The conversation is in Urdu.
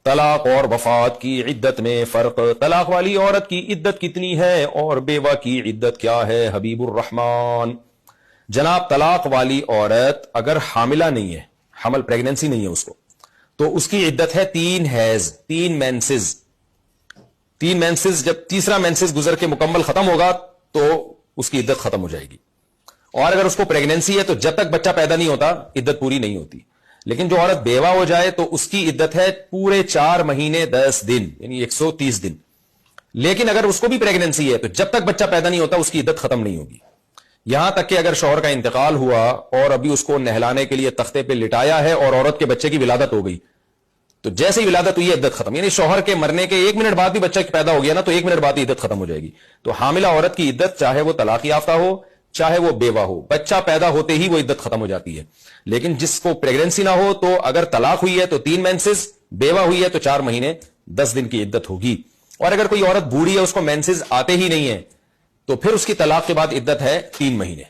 طلاق اور وفات کی عدت میں فرق، طلاق والی عورت کی عدت کتنی ہے اور بیوہ کی عدت کیا ہے؟ حبیب الرحمان جناب، طلاق والی عورت اگر حاملہ نہیں ہے، حمل پریگننسی نہیں ہے اس کو، تو اس کی عدت ہے 3 حیض، 3 مینسز۔ 3 مینسز جب تیسرا مینسز گزر کے مکمل ختم ہوگا تو اس کی عدت ختم ہو جائے گی۔ اور اگر اس کو پریگننسی ہے تو جب تک بچہ پیدا نہیں ہوتا عدت پوری نہیں ہوتی۔ لیکن جو عورت بیوہ ہو جائے تو اس کی عدت ہے پورے 4 مہینے 10 دن، یعنی 130 دن۔ لیکن اگر اس کو بھی پریگننسی ہے تو جب تک بچہ پیدا نہیں ہوتا اس کی عدت ختم نہیں ہوگی، یہاں تک کہ اگر شوہر کا انتقال ہوا اور ابھی اس کو نہلانے کے لیے تختے پہ لٹایا ہے اور عورت کے بچے کی ولادت ہو گئی تو جیسے ہی ولادت ہوئی عدت ختم، یعنی شوہر کے مرنے کے 1 منٹ بعد بھی بچہ پیدا ہو گیا نا تو 1 منٹ بعد ہی عدت ختم ہو جائے گی۔ تو حاملہ عورت کی عدت چاہے وہ طلاق یافتہ ہو چاہے وہ بیوہ ہو، بچہ پیدا ہوتے ہی وہ عدت ختم ہو جاتی ہے۔ لیکن جس کو پریگننسی نہ ہو تو اگر طلاق ہوئی ہے تو 3 مینسز، بیوہ ہوئی ہے تو 4 مہینے 10 دن کی عدت ہوگی۔ اور اگر کوئی عورت بوڑھی ہے اس کو مینسز آتے ہی نہیں ہے تو پھر اس کی طلاق کے بعد عدت ہے 3 مہینے۔